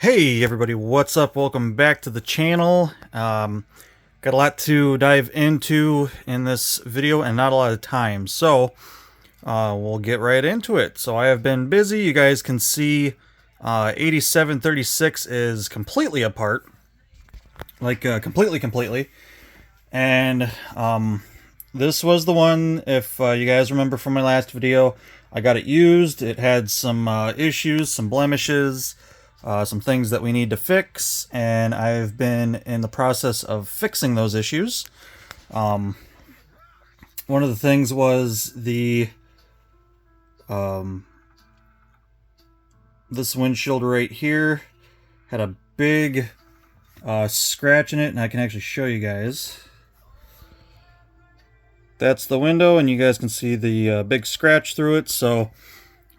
Hey everybody, what's up? Welcome back to the channel. Got a lot to dive into in this video and not a lot of time, so we'll get right into it. So I have been busy. You guys can see 8736 is completely apart, like completely. And this was the one, if you guys remember from my last video, I got it used. It had some issues, some blemishes, some things that we need to fix, and I've been in the process of fixing those issues. One of the things was the this windshield right here had a big scratch in it, and I can actually show you guys. That's the window, and you guys can see the big scratch through it. So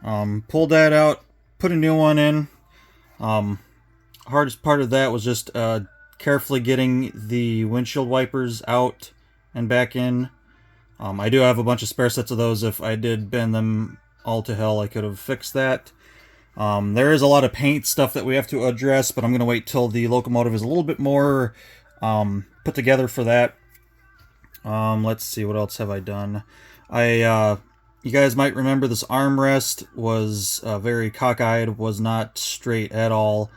pulled that out, put a new one in. Hardest part of that was just carefully getting the windshield wipers out and back in. I do have a bunch of spare sets of those. If I did bend them all to hell, I could have fixed that. There is a lot of paint stuff that we have to address, but I'm going to wait till the locomotive is a little bit more put together for that. Let's see, what else have I done? You guys might remember this armrest was very cockeyed, was not straight at all.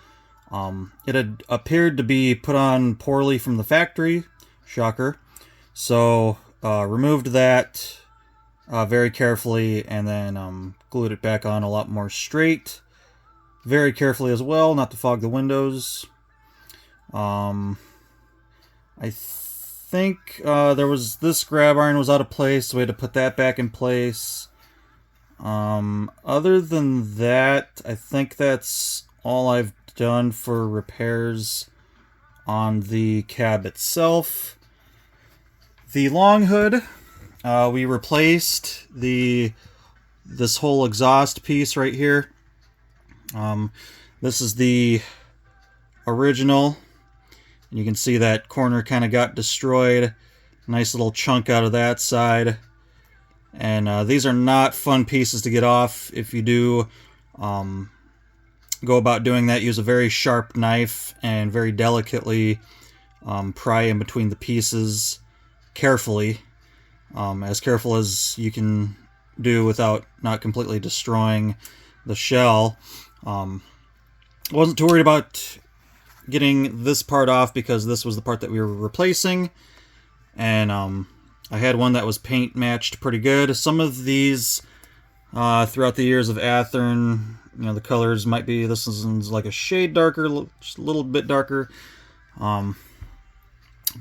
It had appeared to be put on poorly from the factory, shocker. So removed that very carefully, and then glued it back on a lot more straight, very carefully as well, not to fog the windows. I think there was this grab iron was out of place, so we had to put that back in place. Other than that, I think that's all I've done for repairs on the cab itself. The long hood, we replaced this whole exhaust piece right here. This is the original. You can see that corner kind of got destroyed. Nice little chunk out of that side. And these are not fun pieces to get off. If you do go about doing that, use a very sharp knife and very delicately pry in between the pieces carefully. As careful as you can do without not completely destroying the shell. Wasn't too worried about getting this part off because this was the part that we were replacing, and I had one that was paint matched pretty good. Some of these throughout the years of Athearn, the colors might be, this one's like a shade darker, just a little bit darker, but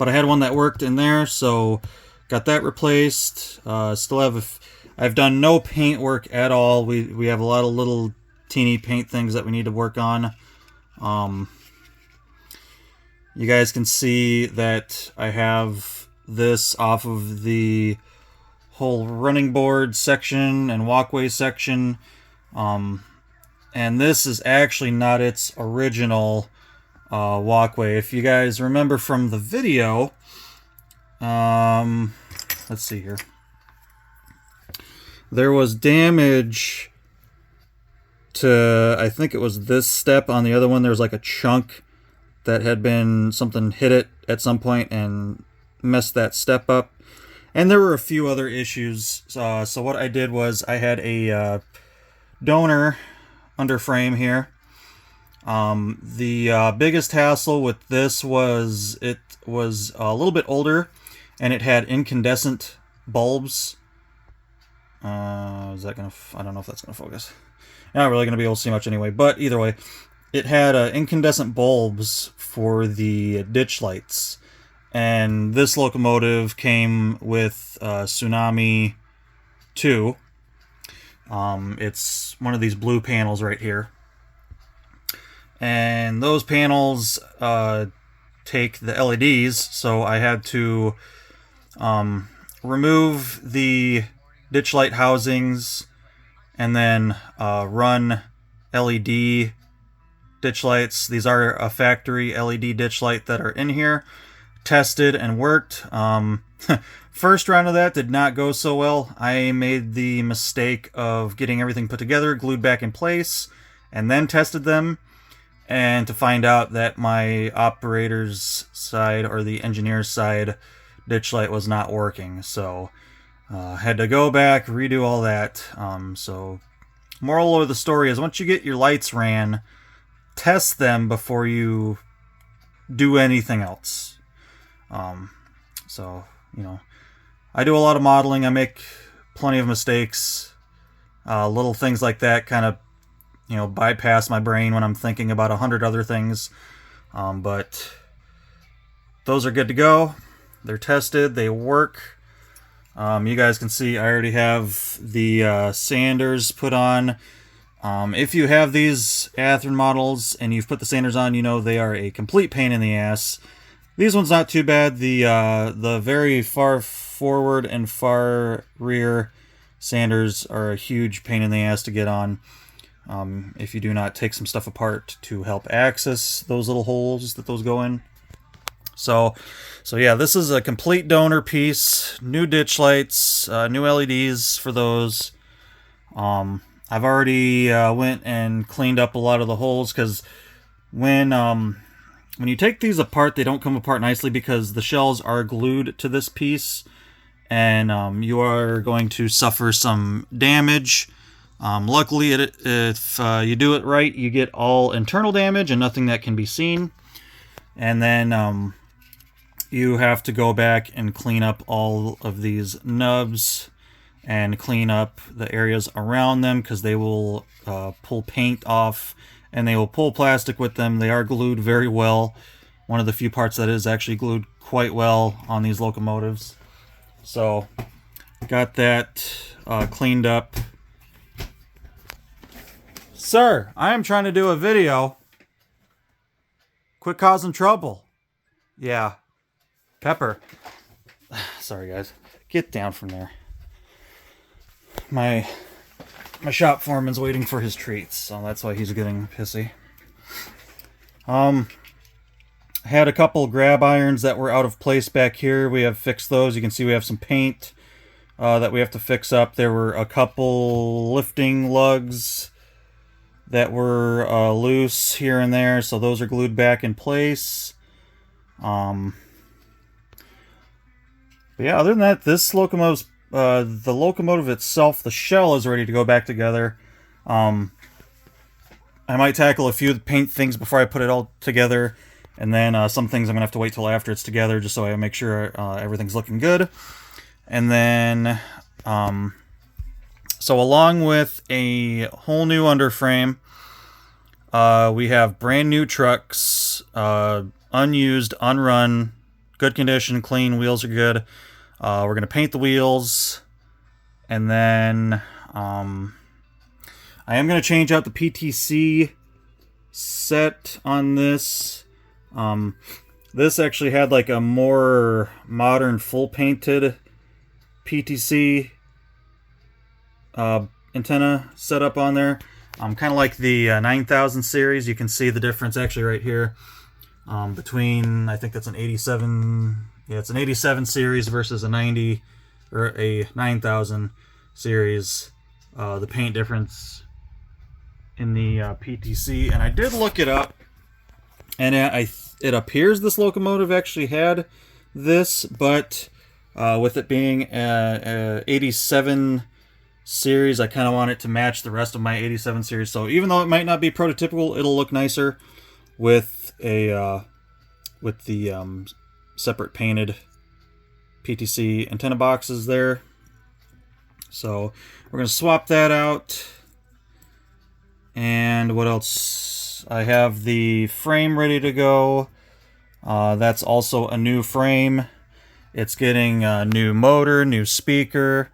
I had one that worked in there, so got that replaced. Still have I've done no paint work at all. We have a lot of little teeny paint things that we need to work on. You guys can see that I have this off of the whole running board section and walkway section. And this is actually not its original walkway. If you guys remember from the video, let's see here. There was damage to, I think it was this step. On the other one, there was like a chunk that had been, something hit it at some point and messed that step up. And there were a few other issues. So what I did was I had a donor under frame here. The biggest hassle with this was it was a little bit older, and it had incandescent bulbs. Is that gonna? I don't know if that's gonna focus. Not really gonna be able to see much anyway. But either way, it had incandescent bulbs for the ditch lights, and this locomotive came with Tsunami 2. It's one of these blue panels right here, and those panels take the LEDs, so I had to remove the ditch light housings and then run LED ditch lights. These are a factory LED ditch light that are in here, tested and worked. First round of that did not go so well. I made the mistake of getting everything put together, glued back in place, and then tested them. and to find out that my operator's side, or the engineer's side, ditch light was not working. So had to go back, redo all that. So moral of the story is, once you get your lights ran, test them before you do anything else. So, you know, I do a lot of modeling. I make plenty of mistakes. Little things like that kind of, you know, bypass my brain when I'm thinking about 100 other things. But those are good to go. They're tested. They work. You guys can see I already have the sanders put on. If you have these Athearn models and you've put the sanders on, you know they are a complete pain in the ass. These ones not too bad. The very far forward and far rear sanders are a huge pain in the ass to get on. If you do not take some stuff apart to help access those little holes that those go in. So yeah, this is a complete donor piece. New ditch lights, new LEDs for those. I've already went and cleaned up a lot of the holes, because when you take these apart, they don't come apart nicely because the shells are glued to this piece, and you are going to suffer some damage. Luckily, if you do it right, you get all internal damage and nothing that can be seen. And then you have to go back and clean up all of these nubs and clean up the areas around them, because they will pull paint off and they will pull plastic with them. They are glued very well. One of the few parts that is actually glued quite well on these locomotives. So got that cleaned up. Sir, I am trying to do a video. Quit causing trouble. Yeah. Pepper. Sorry, guys. Get down from there. My shop foreman's waiting for his treats, so that's why he's getting pissy. Had a couple grab irons that were out of place back here. We have fixed those. You can see we have some paint that we have to fix up. There were a couple lifting lugs that were loose here and there, so those are glued back in place. But yeah, other than that, this locomotive's the locomotive itself, the shell is ready to go back together. I might tackle a few paint things before I put it all together, and then some things I'm gonna have to wait till after it's together, just so I make sure everything's looking good. And then so along with a whole new underframe, we have brand new trucks, unused, unrun, good condition, clean, wheels are good. We're going to paint the wheels, and then I am going to change out the PTC set on this. This actually had like a more modern full painted PTC antenna set up on there. Kind of like the 9000 series. You can see the difference actually right here between, I think that's an 87, yeah, it's an 87 series versus a 90 or a 9000 series. The paint difference in the PTC, and I did look it up, and it appears this locomotive actually had this, but with it being a 87 series, I kind of want it to match the rest of my 87 series. So even though it might not be prototypical, it'll look nicer with a with the separate painted PTC antenna boxes there. So we're going to swap that out. And what else? I have the frame ready to go. That's also a new frame. It's getting a new motor, new speaker.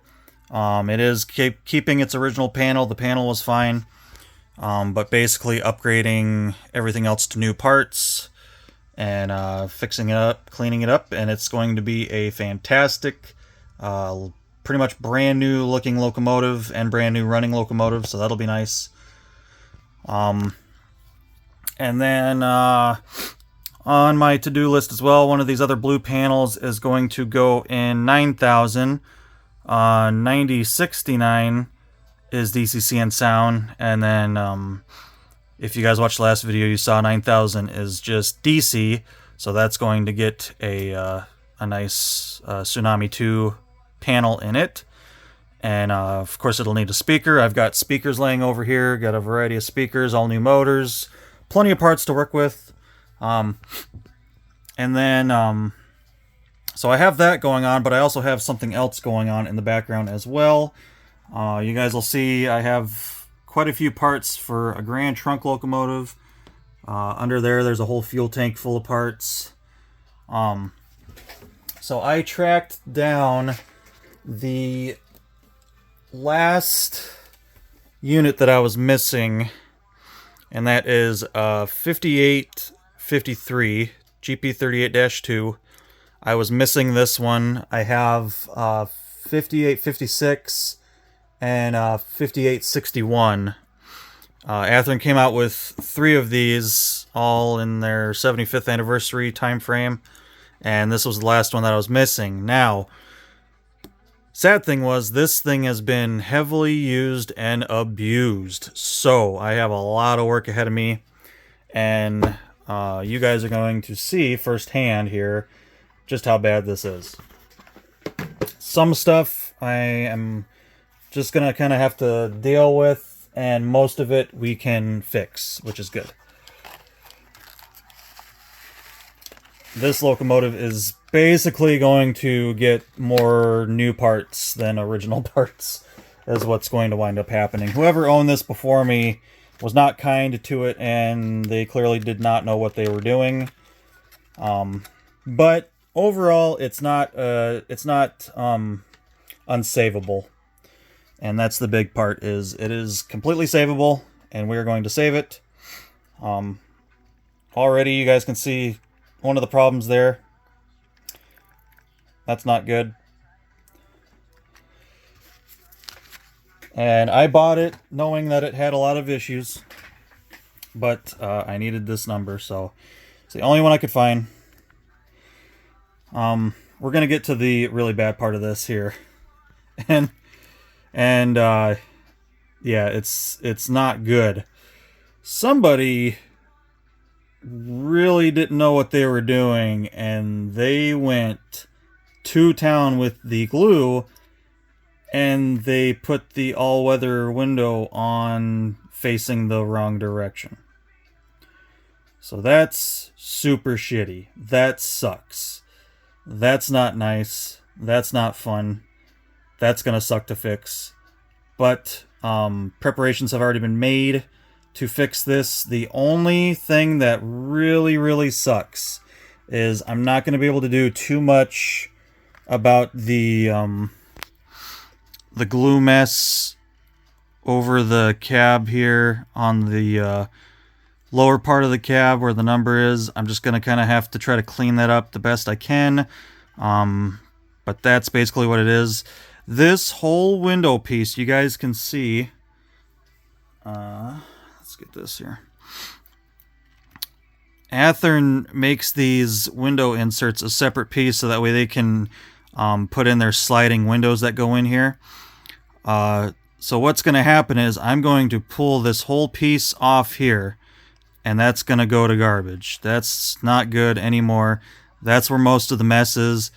It is keeping its original panel. The panel was fine. But basically upgrading everything else to new parts and fixing it up, cleaning it up, and it's going to be a fantastic, pretty much brand new looking locomotive and brand new running locomotive, so that'll be nice. And then on my to-do list as well, one of these other blue panels is going to go in 9000. 9069 is DCC and sound, and then if you guys watched the last video, you saw 9000 is just DC, so that's going to get a nice Tsunami 2 panel in it. And of course it'll need a speaker. I've got speakers laying over here, got a variety of speakers, all new motors, plenty of parts to work with. And then, so I have that going on, but I also have something else going on in the background as well. You guys will see I have quite a few parts for a grand trunk locomotive. Under there's a whole fuel tank full of parts. So I tracked down the last unit that I was missing, and that is 5853 GP38-2. I was missing this one. I have 5856 and 5861. Athearn came out with 3 of these, all in their 75th anniversary time frame, and this was the last one that I was missing. Now, sad thing was, this thing has been heavily used and abused, so I have a lot of work ahead of me, and you guys are going to see firsthand here just how bad this is. Some stuff I am just gonna kind of have to deal with, and most of it we can fix, which is good. This locomotive is basically going to get more new parts than original parts, is what's going to wind up happening. Whoever owned this before me was not kind to it, and they clearly did not know what they were doing. But overall, it's not unsavable, and that's the big part. Is it is completely savable, and we are going to save it. Already, you guys can see one of the problems there. That's not good. And I bought it knowing that it had a lot of issues, but I needed this number, so it's the only one I could find. We're gonna get to the really bad part of this here, and yeah, it's not good. Somebody really didn't know what they were doing, and they went to town with the glue, and they put the all-weather window on facing the wrong direction. So that's super shitty. That sucks. That's not nice. That's not fun. That's gonna suck to fix. But preparations have already been made to fix this. The only thing that really, really sucks is I'm not going to be able to do too much about the glue mess over the cab here on the lower part of the cab where the number is. I'm just going to kind of have to try to clean that up the best I can. But that's basically what it is. This whole window piece, you guys can see. Let's get this here. Athearn makes these window inserts a separate piece so that way they can put in their sliding windows that go in here. So what's going to happen is I'm going to pull this whole piece off here, and that's going to go to garbage. That's not good anymore. That's where most of the mess is.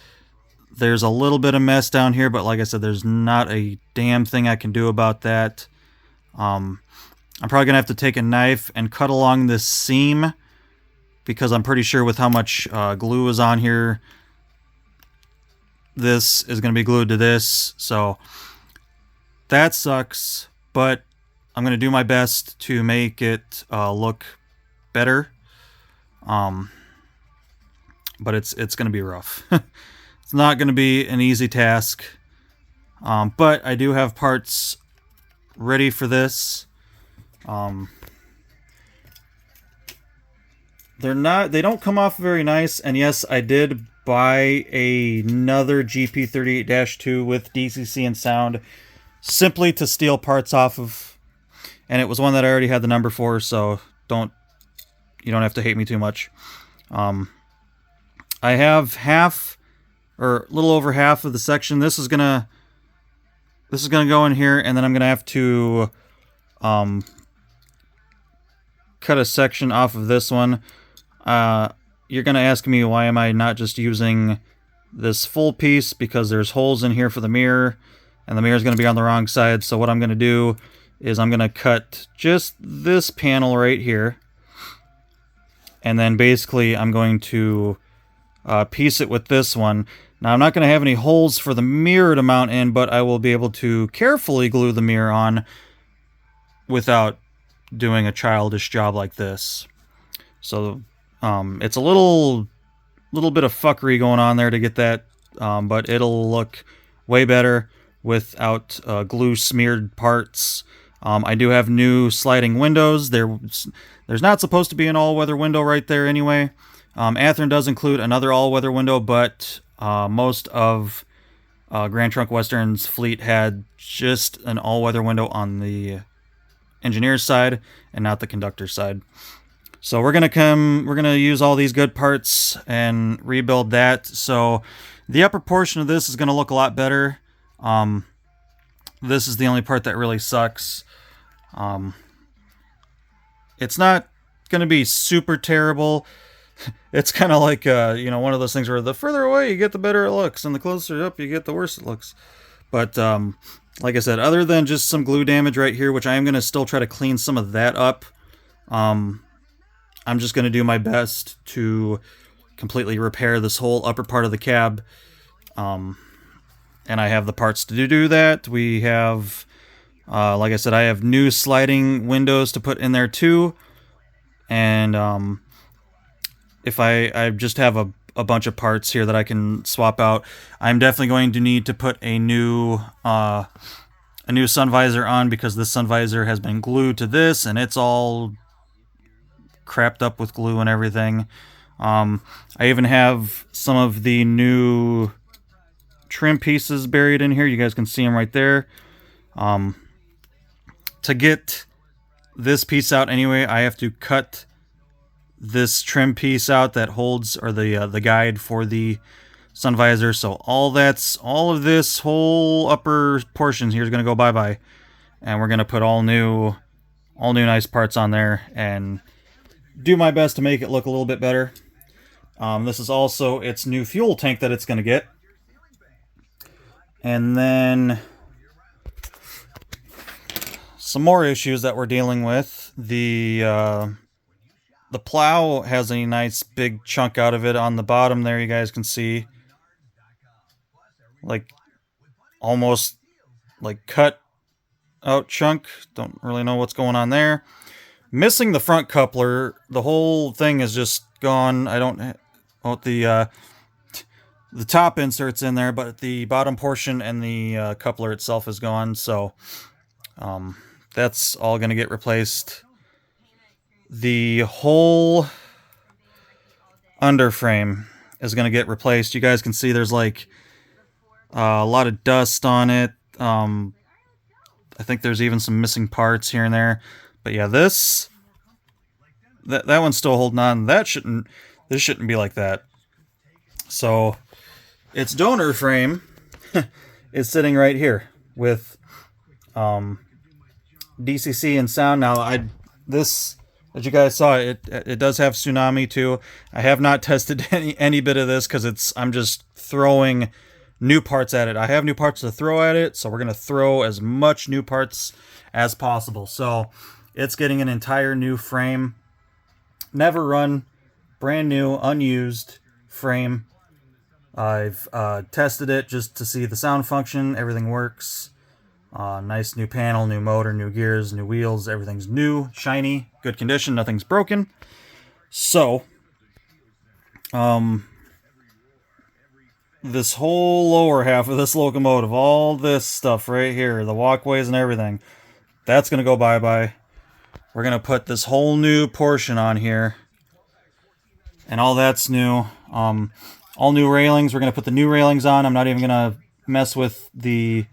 There's a little bit of mess down here, but like I said, there's not a damn thing I can do about that. I'm probably going to have to take a knife and cut along this seam, because I'm pretty sure with how much glue is on here, this is going to be glued to this. So that sucks, but I'm going to do my best to make it look better. But it's going to be rough. It's not going to be an easy task. But I do have parts ready for this. They don't come off very nice, and yes, I did buy another GP38-2 with DCC and sound simply to steal parts off of, and it was one that I already had the number for, so you don't have to hate me too much. I have half, or a little over half of the section. This is gonna go in here, and then I'm gonna have to cut a section off of this one. You're going to ask me why am I not just using this full piece, because there's holes in here for the mirror, and the mirror is going to be on the wrong side. So what I'm going to do is I'm going to cut just this panel right here, and then basically I'm going to piece it with this one. Now I'm not going to have any holes for the mirror to mount in, but I will be able to carefully glue the mirror on without doing a childish job like this. So it's a little bit of fuckery going on there to get that, but it'll look way better without glue smeared parts. I do have new sliding windows. There's not supposed to be an all-weather window right there anyway. Athearn does include another all-weather window, but most of Grand Trunk Western's fleet had just an all-weather window on the engineer's side and not the conductor's side. So we're gonna use all these good parts and rebuild that. So the upper portion of this is gonna look a lot better. This is the only part that really sucks. It's not gonna be super terrible. It's kind of like one of those things where the further away you get, the better it looks, and the closer up you get, the worse it looks. But like I said, other than just some glue damage right here, which I am going to still try to clean some of that up, I'm just going to do my best to completely repair this whole upper part of the cab. And I have the parts to do that. We have, like I said, I have new sliding windows to put in there too. And if I just have a bunch of parts here that I can swap out, I'm definitely going to need to put a new sun visor on, because this sun visor has been glued to this and it's all crapped up with glue and everything. I even have some of the new trim pieces buried in here. You guys can see them right there. To get this piece out anyway, I have to cut this trim piece out that holds, or the guide for the sun visor. So all of this whole upper portion here is going to go bye-bye, and we're going to put all new nice parts on there and do my best to make it look a little bit better. This is also its new fuel tank that it's going to get. And then some more issues that we're dealing with. The plow has a nice big chunk out of it on the bottom there, you guys can see. Like, almost like cut out chunk. Don't really know what's going on there. Missing the front coupler. The whole thing is just gone. I don't... Oh, the top insert's in there, but the bottom portion and the coupler itself is gone. So, that's all going to get replaced. The whole underframe is going to get replaced. You guys can see there's like a lot of dust on it. I think there's even some missing parts here and there. But yeah, that one's still holding on. This shouldn't be like that. So its donor frame is sitting right here with DCC and sound. Now this, as you guys saw, it does have Tsunami too. I have not tested any bit of this because I'm just throwing new parts at it. I have new parts to throw at it, so we're going to throw as much new parts as possible. So it's getting an entire new frame. Never run, brand new, unused frame. I've tested it just to see the sound function. Everything works. Nice new panel, new motor, new gears, new wheels. Everything's new, shiny, good condition. Nothing's broken. So, this whole lower half of this locomotive, all this stuff right here, the walkways and everything, that's going to go bye-bye. We're going to put this whole new portion on here. And all that's new. All new railings. We're going to put the new railings on. I'm not even going to mess with the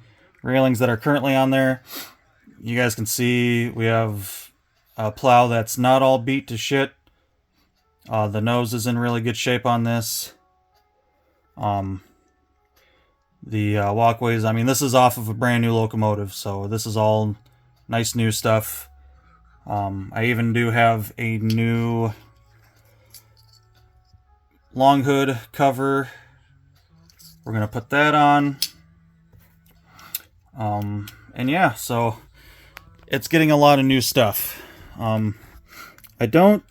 railings that are currently on there. You guys can see we have a plow that's not all beat to shit. The nose is in really good shape on this. The walkways, I mean, this is off of a brand new locomotive, so this is all nice new stuff. I even do have a new long hood cover. We're going to put that on. And yeah, so it's getting a lot of new stuff. I don't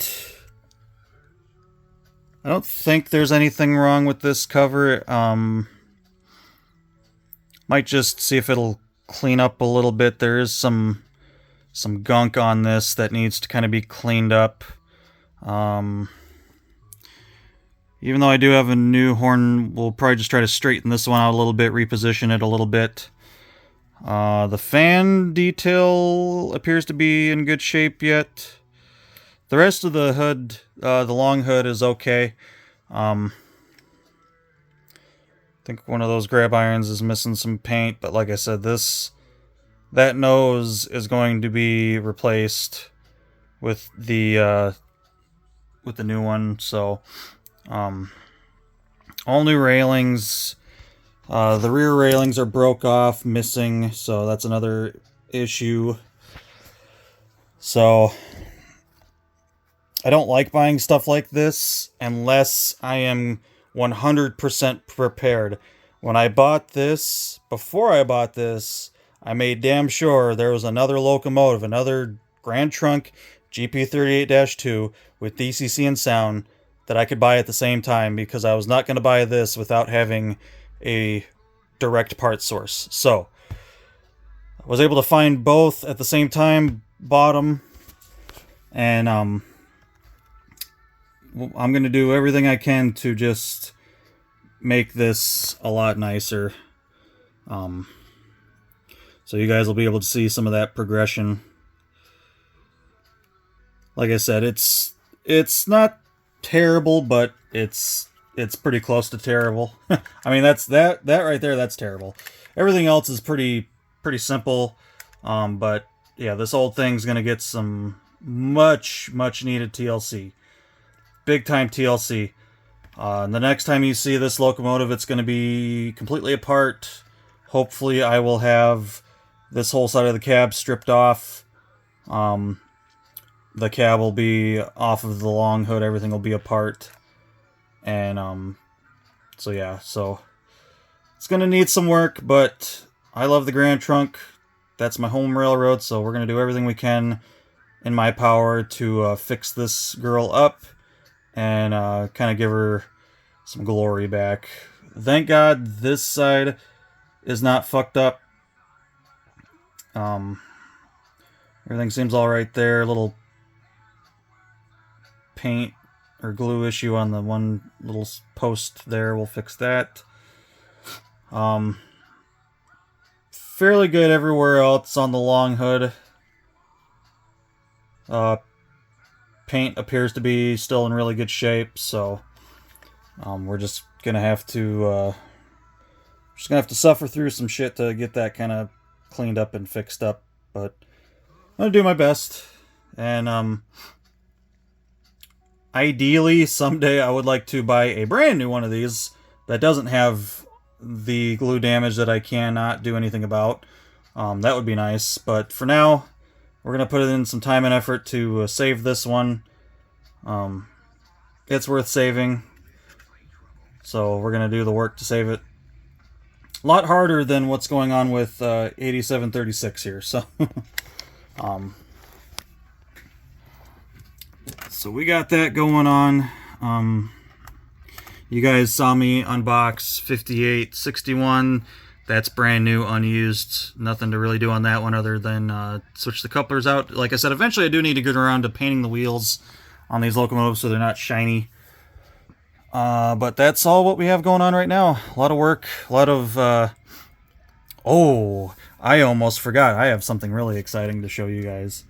think there's anything wrong with this cover. Might just see if it'll clean up a little bit. There is some gunk on this that needs to kind of be cleaned up. Even though I do have a new horn, we'll probably just try to straighten this one out a little bit, reposition it a little bit. The fan detail appears to be in good shape yet. The rest of the hood, the long hood, is okay. I think one of those grab irons is missing some paint, but like I said, that nose is going to be replaced with the new one. So, all new railings. The rear railings are broke off, missing, so that's another issue. So, I don't like buying stuff like this unless I am 100% prepared. When I bought this, before I bought this, I made damn sure there was another locomotive, another Grand Trunk GP38-2 with DCC and sound that I could buy at the same time, because I was not going to buy this without having a direct part source. So, I was able to find both at the same time, bought them, and I'm going to do everything I can to just make this a lot nicer. So you guys will be able to see some of that progression. Like I said, it's not terrible, but it's pretty close to terrible. I mean, that right there, that's terrible. Everything else is pretty simple. But yeah, this old thing's going to get some much needed TLC. Big time TLC. The next time you see this locomotive, it's going to be completely apart. Hopefully I will have this whole side of the cab stripped off. The cab will be off of the long hood. Everything will be apart. And, so yeah, so it's going to need some work, but I love the Grand Trunk. That's my home railroad, so we're going to do everything we can in my power to fix this girl up and kind of give her some glory back. Thank God this side is not fucked up. Everything seems alright there. Little paint or glue issue on the one little post there. We'll fix that. Fairly good everywhere else on the long hood. Paint appears to be still in really good shape, so we're just gonna have to suffer through some shit to get that kind of cleaned up and fixed up. But I'm gonna do my best, and ideally someday I would like to buy a brand new one of these that doesn't have the glue damage that I cannot do anything about. That would be nice, but for now we're going to put in some time and effort to save this one. It's worth saving, so we're going to do the work to save it. A lot harder than what's going on with 8736 here, so so we got that going on. You guys saw me unbox 5861. That's brand new, unused. Nothing to really do on that one other than switch the couplers out. Like I said, eventually I do need to get around to painting the wheels on these locomotives so they're not shiny. But that's all what we have going on right now. A lot of work, a lot of... Oh, I almost forgot. I have something really exciting to show you guys.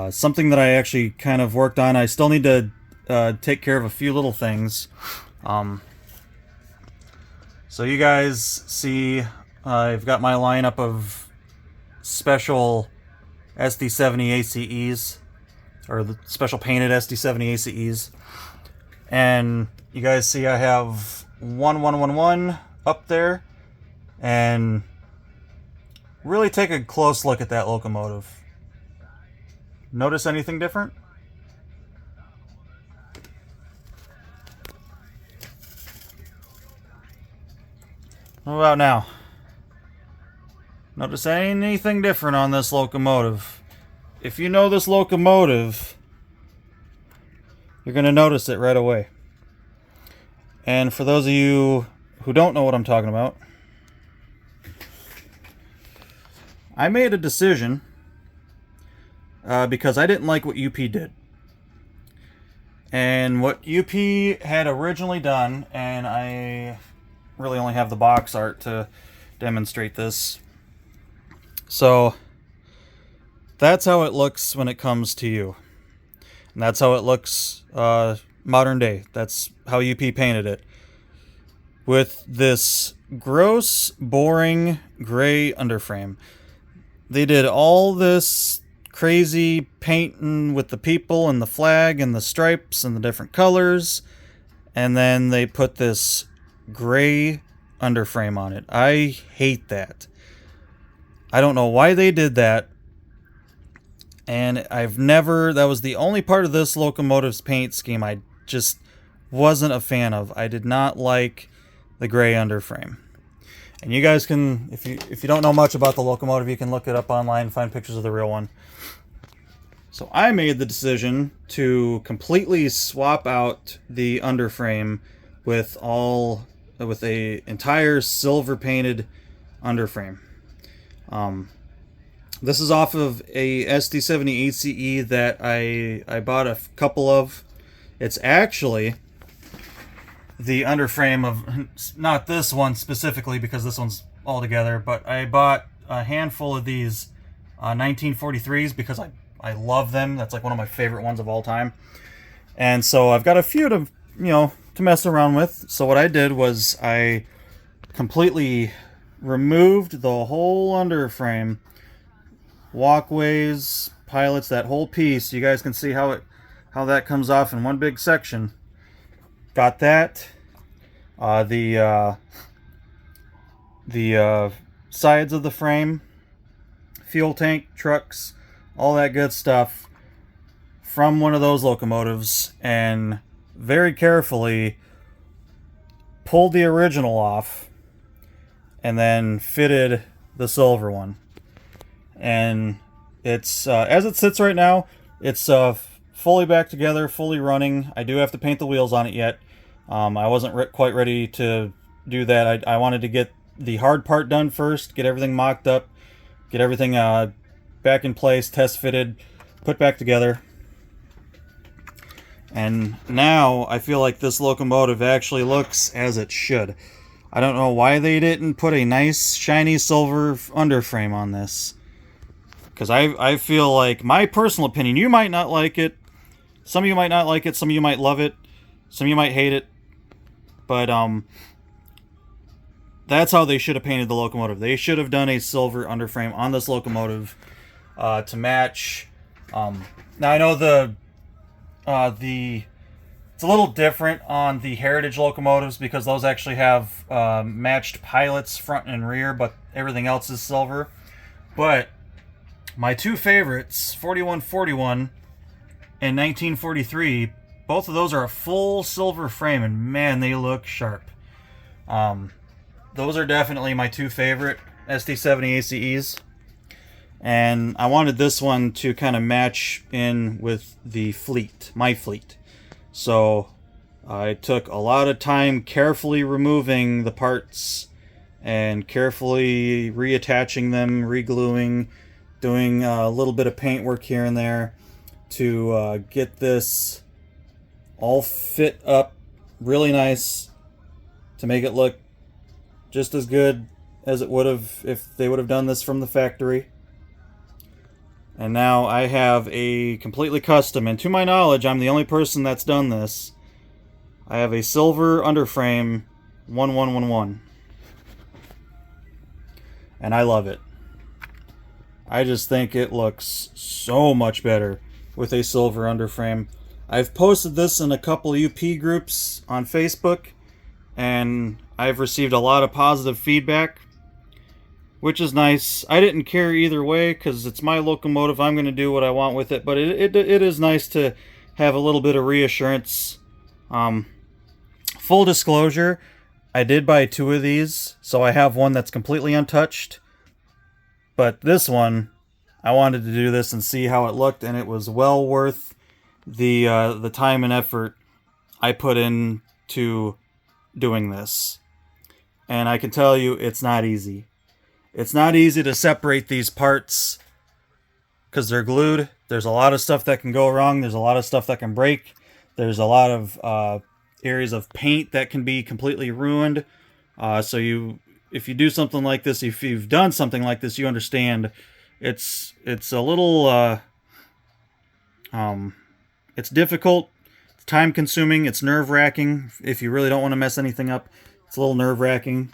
Something that I actually kind of worked on. I still need to take care of a few little things. So you guys see, I've got my lineup of special SD70 ACEs, or the special painted SD70 ACEs, and you guys see I have 1111 up there, and really take a close look at that locomotive. Notice anything different? What about now? Notice anything different on this locomotive? If you know this locomotive, you're going to notice it right away. And for those of you who don't know what I'm talking about, I made a decision because I didn't like what UP did. And what UP had originally done, and I really only have the box art to demonstrate this. So that's how it looks when it comes to you. And that's how it looks modern day. That's how UP painted it. With this gross, boring, gray underframe. They did all this crazy painting with the people and the flag and the stripes and the different colors. And then they put this gray underframe on it. I hate that. I don't know why they did that. And that was the only part of this Locomotive's paint scheme I just wasn't a fan of. I did not like the gray underframe. And you guys can, if you don't know much about the Locomotive, you can look it up online and find pictures of the real one. So I made the decision to completely swap out the underframe with a entire silver painted underframe. This is off of a SD70 ACE that I bought a couple of. It's actually the underframe of, not this one specifically because this one's all together, but I bought a handful of these 1943s because I love them. That's like one of my favorite ones of all time. And so I've got a few to mess around with. So what I did was I completely removed the whole underframe, walkways, pilots, that whole piece. You guys can see how that comes off in one big section. Got that. The sides of the frame, fuel tank, trucks, all that good stuff from one of those locomotives, and very carefully pulled the original off and then fitted the silver one. And it's as it sits right now, it's fully back together, fully running. I do have to paint the wheels on it yet. I wasn't quite ready to do that. I wanted to get the hard part done first, get everything mocked up, get everything back in place, test fitted, put back together. And now I feel like this locomotive actually looks as it should. I don't know why they didn't put a nice shiny silver underframe on this. Because I feel like, my personal opinion, you might not like it. Some of you might not like it. Some of you might love it. Some of you might hate it. But that's how they should have painted the locomotive. They should have done a silver underframe on this locomotive to match. Now I know it's a little different on the heritage locomotives because those actually have matched pilots front and rear, but everything else is silver. But my two favorites, 4141 and 1943, both of those are a full silver frame, and man, they look sharp. Those are definitely my two favorite SD70 ACEs. And I wanted this one to kind of match in with the fleet, my fleet. So I took a lot of time carefully removing the parts and carefully reattaching them, re-gluing, doing a little bit of paint work here and there to get this all fit up really nice, to make it look just as good as it would have if they would have done this from the factory. And now I have a completely custom, and to my knowledge, I'm the only person that's done this. I have a silver underframe 1111. And I love it. I just think it looks so much better with a silver underframe. I've posted this in a couple UP groups on Facebook, and I've received a lot of positive feedback, which is nice. I didn't care either way because it's my locomotive. I'm going to do what I want with it, but it is nice to have a little bit of reassurance. Full disclosure, I did buy 2 of these, so I have one that's completely untouched. But this one, I wanted to do this and see how it looked, and it was well worth the time and effort I put into doing this. And I can tell you, it's not easy. It's not easy to separate these parts because they're glued. There's a lot of stuff that can go wrong. There's a lot of stuff that can break. There's a lot of areas of paint that can be completely ruined. If you do something like this, if you've done something like this, you understand it's a little it's difficult, it's time consuming, it's nerve wracking. If you really don't want to mess anything up, it's a little nerve wracking.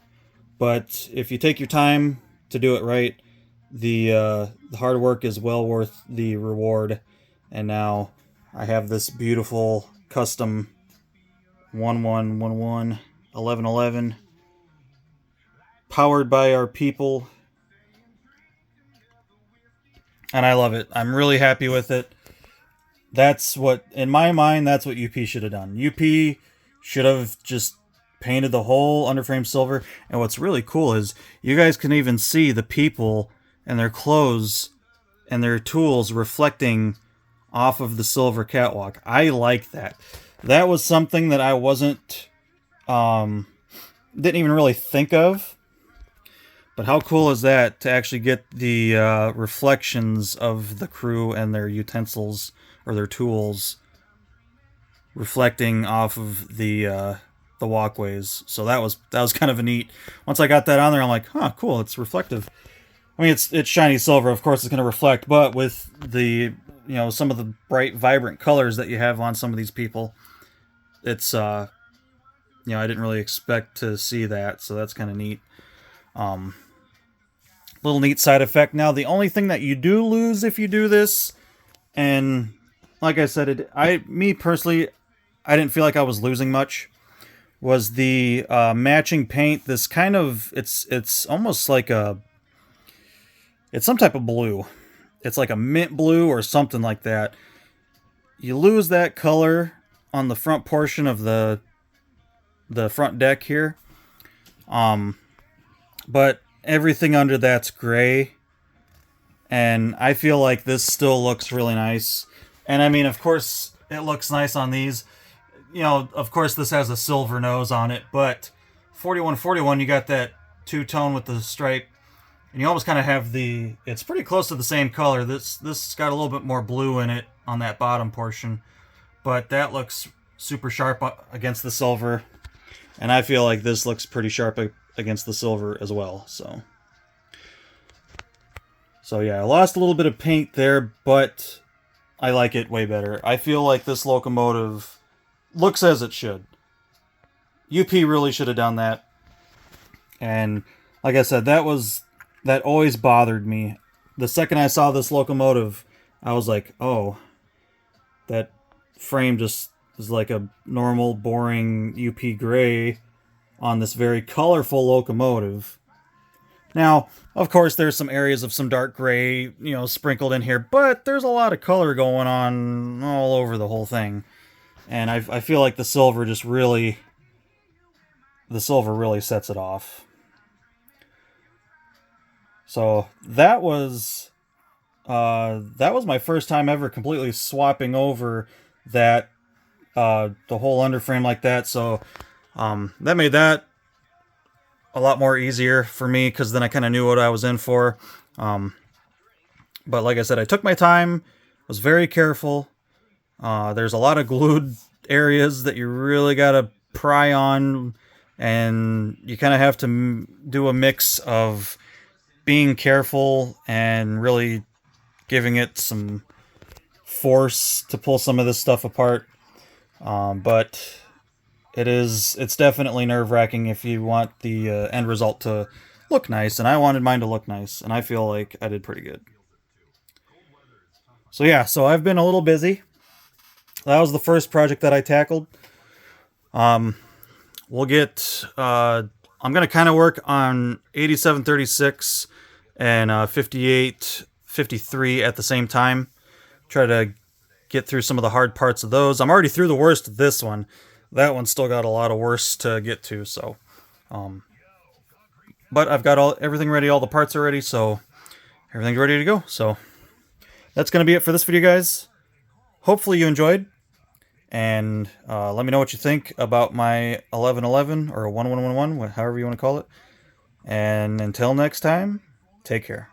But if you take your time to do it right, the hard work is well worth the reward. And now I have this beautiful custom 1111 1111 powered by our people, and I love it. I'm really happy with it. That's what, in my mind, that's what UP should have done. UP should have just painted the whole underframe silver. And what's really cool is you guys can even see the people and their clothes and their tools reflecting off of the silver catwalk. I like that. That was something that I wasn't didn't even really think of. But how cool is that to actually get the reflections of the crew and their utensils or their tools reflecting off of the walkways. So that was kind of a neat. Once I got that on there, I'm like, huh, cool. It's reflective. I mean, it's shiny silver. Of course, it's going to reflect, but with the some of the bright, vibrant colors that you have on some of these people, it's I didn't really expect to see that. So that's kind of neat. Little neat side effect. Now, the only thing that you do lose if you do this, and like I said, me personally, I didn't feel like I was losing much, was the matching paint. This kind of, it's almost like it's some type of blue. It's like a mint blue or something like that. You lose that color on the front portion of the front deck here. But everything under that's gray. And I feel like this still looks really nice. And I mean, of course, it looks nice on these. Of course, this has a silver nose on it, but 4141, you got that two-tone with the stripe. And you almost kind of have it's pretty close to the same color. This got a little bit more blue in it on that bottom portion. But that looks super sharp against the silver. And I feel like this looks pretty sharp against the silver as well. So yeah, I lost a little bit of paint there, but I like it way better. I feel like this locomotive looks as it should. UP really should have done that. And like I said, that always bothered me. The second I saw this locomotive, I was like, oh, that frame just is like a normal, boring UP gray on this very colorful locomotive. Now, of course, there's some areas of some dark gray, sprinkled in here, but there's a lot of color going on all over the whole thing. And I feel like the silver really sets it off. So that was my first time ever completely swapping over the whole underframe like that. So that made that a lot more easier for me because then I kind of knew what I was in for. But like I said, I took my time, was very careful. There's a lot of glued areas that you really got to pry on, and you kind of have to do a mix of being careful and really giving it some force to pull some of this stuff apart. But it's definitely nerve-wracking if you want the end result to look nice, and I wanted mine to look nice, and I feel like I did pretty good. So yeah, so I've been a little busy. That was the first project that I tackled. We'll get I'm going to kind of work on 8736 and 58, 53 at the same time. Try to get through some of the hard parts of those. I'm already through the worst of this one. That one's still got a lot of worse to get to, so. But I've got everything ready, all the parts are ready, so everything's ready to go. So that's going to be it for this video, guys. Hopefully you enjoyed. And let me know what you think about my 1111 or 1111, however you want to call it. And until next time, take care.